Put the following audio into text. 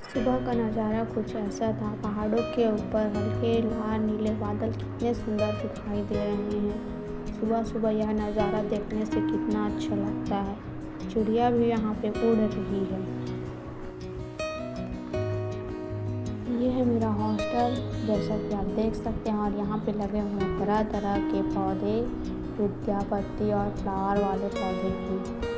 सुबह का नज़ारा कुछ ऐसा था। पहाड़ों के ऊपर हल्के लाल नीले बादल कितने सुंदर दिखाई दे रहे हैं। सुबह सुबह यह नज़ारा देखने से कितना अच्छा लगता है। चिड़िया भी यहाँ पे उड़ रही है। ये है मेरा हॉस्टल, जैसा कि आप देख सकते हैं। और यहाँ पे लगे हुए हैं तरह तरह के पौधे, विद्यापति और फ्लावर वाले पौधे भी।